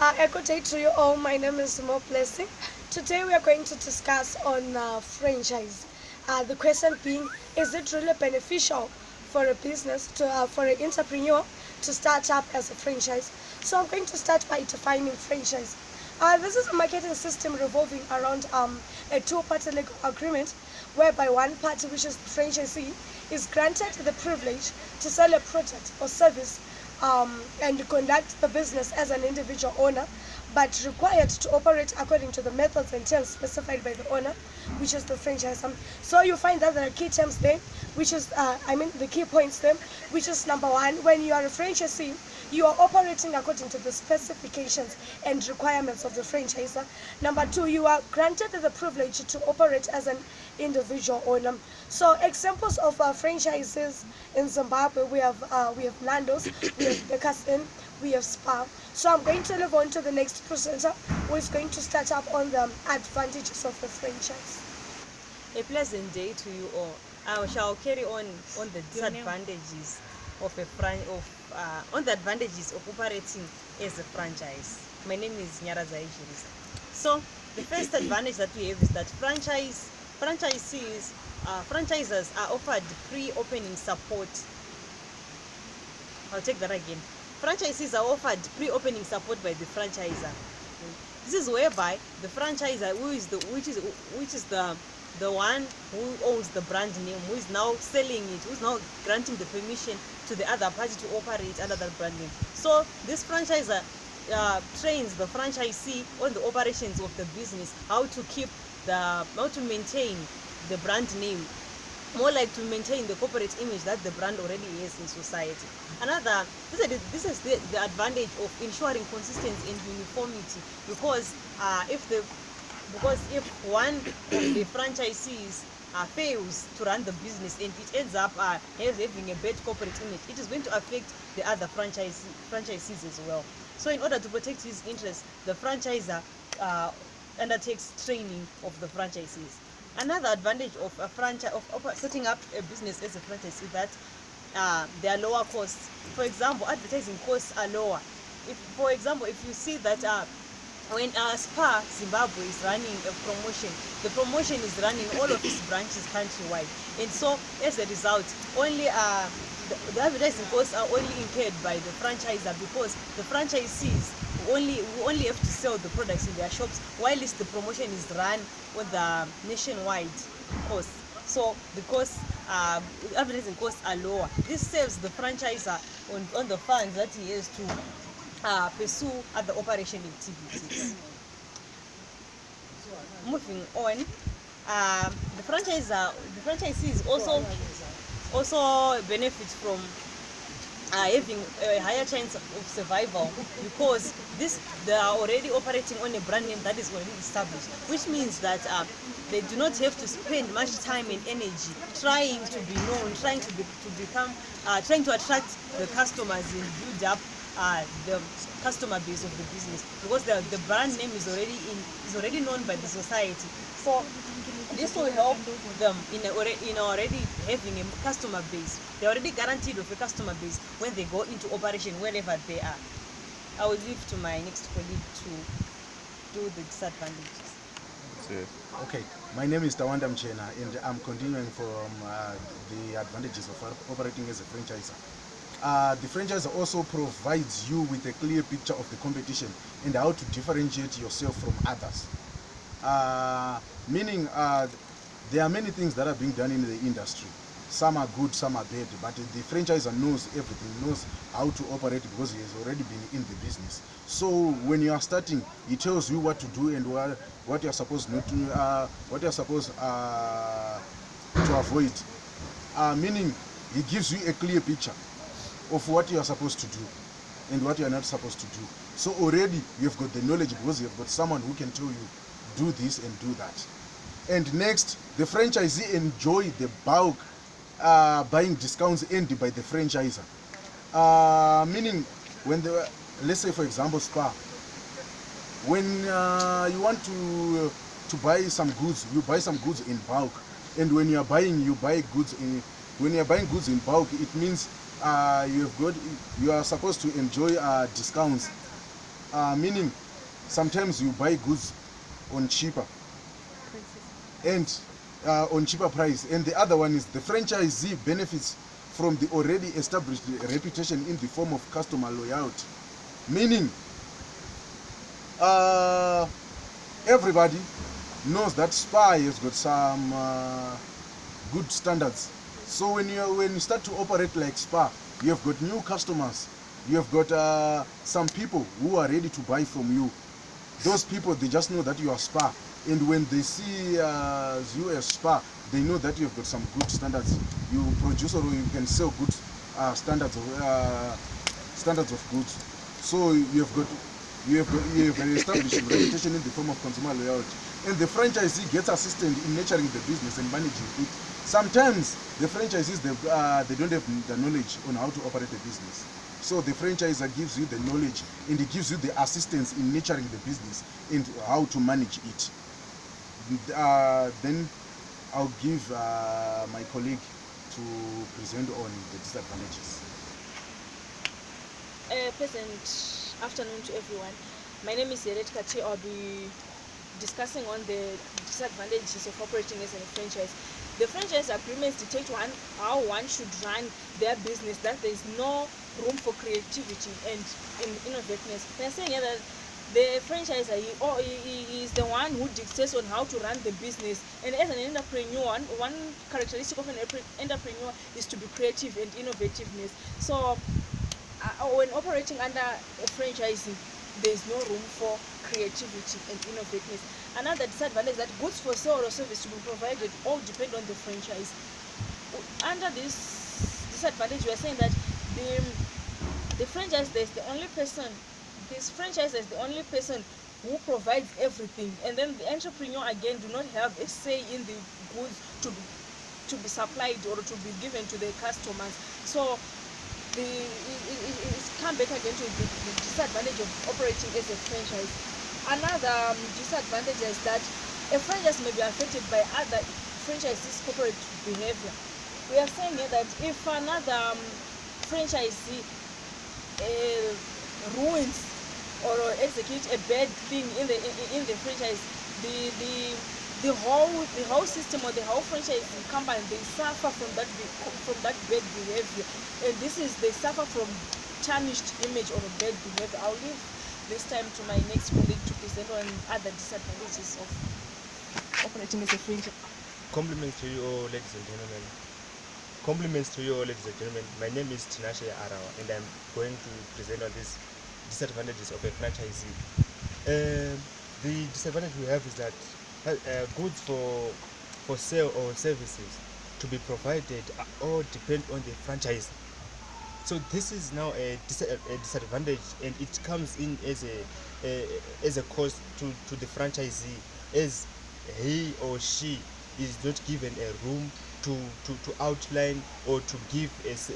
A good day to you all. My name is Mo Blessing. Today we are going to discuss on franchise. The question being, is it really beneficial for a business for an entrepreneur to start up as a franchise? So I'm going to start by defining franchise. This is a marketing system revolving around a two-party legal agreement whereby one party, which is the franchisee, is granted the privilege to sell a product or service and conduct the business as an individual owner, but required to operate according to the methods and terms specified by the owner, which is the franchise. So you find that there are key terms there, which is, the key points there, which is number one, when you are a franchisee, you are operating according to the specifications and requirements of the franchisor. Number two, you are granted the privilege to operate as an individual owner. So examples of franchises in Zimbabwe, we have Nando's, we have Baker's Inn, we have Spa. So I'm going to move on to the next presenter, who is going to start up on the advantages of a franchise. A pleasant day to you all. I shall carry on the disadvantages of the advantages of operating as a franchise. My name is Nyaraza Ijirisa. So the first advantage that we have is that franchisors are offered pre-opening support. I'll take that again. Franchisees are offered pre-opening support by the franchisor. This is whereby the franchisor, which is the one who owns the brand name, who is now selling it, who is now granting the permission to the other party to operate under that brand name. So this franchisor trains the franchisee on the operations of the business, how to maintain the brand name, more like to maintain the corporate image that the brand already has in society. This is the advantage of ensuring consistency and uniformity, because if one of the franchisees fails to run the business and it ends up having a bad corporate image, it is going to affect the other franchisees as well. So in order to protect his interests, the franchisor undertakes training of the franchisees. Another advantage of setting up a business as a franchise is that there are lower costs. For example, advertising costs are lower. If you see that when Spa Zimbabwe is running a promotion, the promotion is running all of its branches countrywide, and so as a result, only the advertising costs are only incurred by the franchisor, because the franchisees only have to sell the products in their shops, whilst the promotion is run on the nationwide cost. So the advertising costs are lower. This saves the franchisor on the funds that he has to pursue other operation activities. Moving on, the franchisees also benefit from having a higher chance of survival, because they are already operating on a brand name that is already established, which means that they do not have to spend much time and energy trying to be known, trying to attract the customers and build up the customer base of the business, because the brand name is already known by the society. So this will help them in already having a customer base. They're already guaranteed with a customer base when they go into operation wherever they are. I will leave to my next colleague to do the disadvantages. Okay, my name is Tawanda Mchena, and I'm continuing from the advantages of operating as a franchisor. The franchisor also provides you with a clear picture of the competition and how to differentiate yourself from others. Meaning there are many things that are being done in the industry. Some are good, some are bad, but the franchisor knows everything, knows how to operate, because he has already been in the business. So when you are starting, he tells you what to do and what you're supposed not to, what you're supposed to avoid. Meaning he gives you a clear picture of what you are supposed to do and what you are not supposed to do. So already you have got the knowledge, because you have got someone who can tell you, do this and do that. And next, the franchisee enjoy the bulk buying discounts earned by the franchisor. Meaning, when let's say for example Spa, when you want to buy some goods, you buy some goods in bulk, and when you are buying, when you are buying goods in bulk, it means you are supposed to enjoy discounts meaning sometimes you buy goods on cheaper and on cheaper price, and the other one is the franchisee benefits from the already established reputation in the form of customer loyalty, meaning everybody knows that Spy has got some good standards. So when you start to operate like Spa, you have got new customers, you have got some people who are ready to buy from you. Those people, they just know that you are Spa, and when they see you as Spa, they know that you have got some good standards. You produce or you can sell good standards of goods. So you have an established reputation in the form of consumer loyalty, and the franchisee gets assistance in nurturing the business and managing it. Sometimes the franchisees they don't have the knowledge on how to operate a business. So the franchisor gives you the knowledge and he gives you the assistance in nurturing the business and how to manage it. Then I'll give my colleague to present on the disadvantages. Pleasant afternoon to everyone. My name is Yeret Kati. I'll be discussing on the disadvantages of operating as a franchise. The franchise agreements dictate how one should run their business, that there is no room for creativity and innovativeness. They're saying here that the franchisor he is the one who dictates on how to run the business. And as an entrepreneur, one characteristic of an entrepreneur is to be creative and innovativeness. So when operating under a franchising, there is no room for creativity and innovativeness. Another disadvantage is that goods for sale or service to be provided all depend on the franchise. Under this disadvantage, we are saying that the franchise is the only person. This franchise is the only person who provides everything, and then the entrepreneur again do not have a say in the goods to be supplied or to be given to the customers. So it's come back again to the disadvantage of operating as a franchise. Another disadvantage is that a franchise may be affected by other franchisees' corporate behavior. We are saying here that if another franchisee ruins or execute a bad thing in the franchise, the whole system or the whole franchise company, they suffer from that bad behavior, and they suffer from tarnished image or a bad behavior. I'll leave this time to my next colleague to present on other disadvantages of operating as a franchise. Compliments to you all, ladies and gentlemen. My name is Tinashe Arawa, and I'm going to present on these disadvantages of a franchisee. The disadvantage we have is that goods for sale or services to be provided all depend on the franchise. So this is now a disadvantage, and it comes in as a cost to the franchisee, as he or she is not given a room to outline or to give as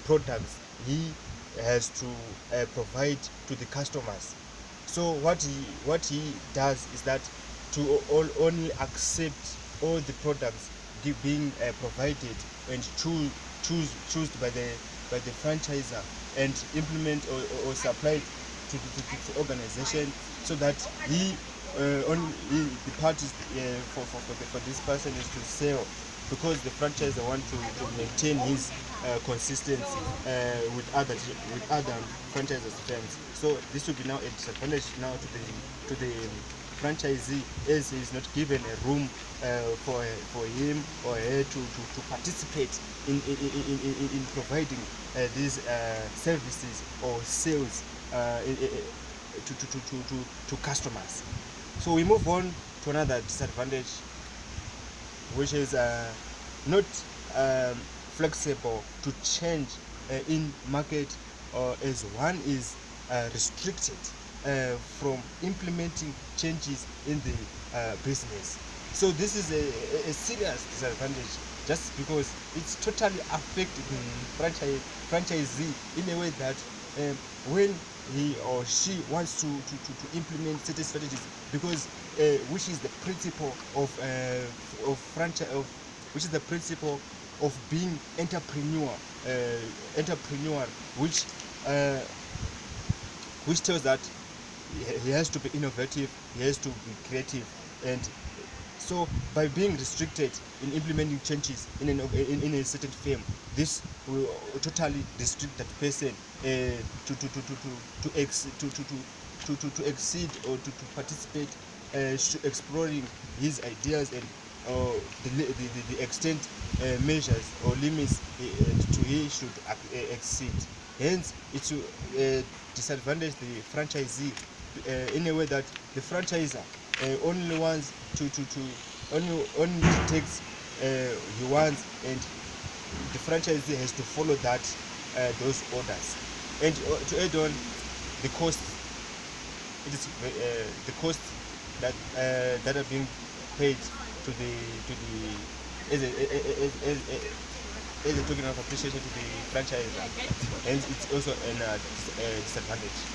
products he has to provide to the customers. So what he does is that to only accept all the products being provided and choose by the franchisor and implement or supply to the organization, so that only the parties for this person is to sell, because the franchisor want to maintain his consistency with other franchisors' terms. So this will be now a disadvantage now to the franchisee, as he is not given a room for him or her to participate in providing these services or sales to customers. So we move on to another disadvantage, which is not flexible to change in market, as one is restricted from implementing changes in the business. So this is a serious disadvantage, just because it's totally affecting the franchisee in a way that when he or she wants to implement certain strategies, because which is the principle of which is the principle of being entrepreneur, which tells that he has to be innovative, he has to be creative, and so by being restricted in implementing changes in a certain firm, this will totally restrict that person to exceed or to participate, exploring his ideas and the extent measures or limits to he should exceed. Hence, it will disadvantage the franchisee in a way that the franchisor only wants to only takes he wants, and the franchisee has to follow that those orders. And to add on, the cost, it is the cost that are being paid to the as a token of appreciation to the franchisor, and it's also a disadvantage.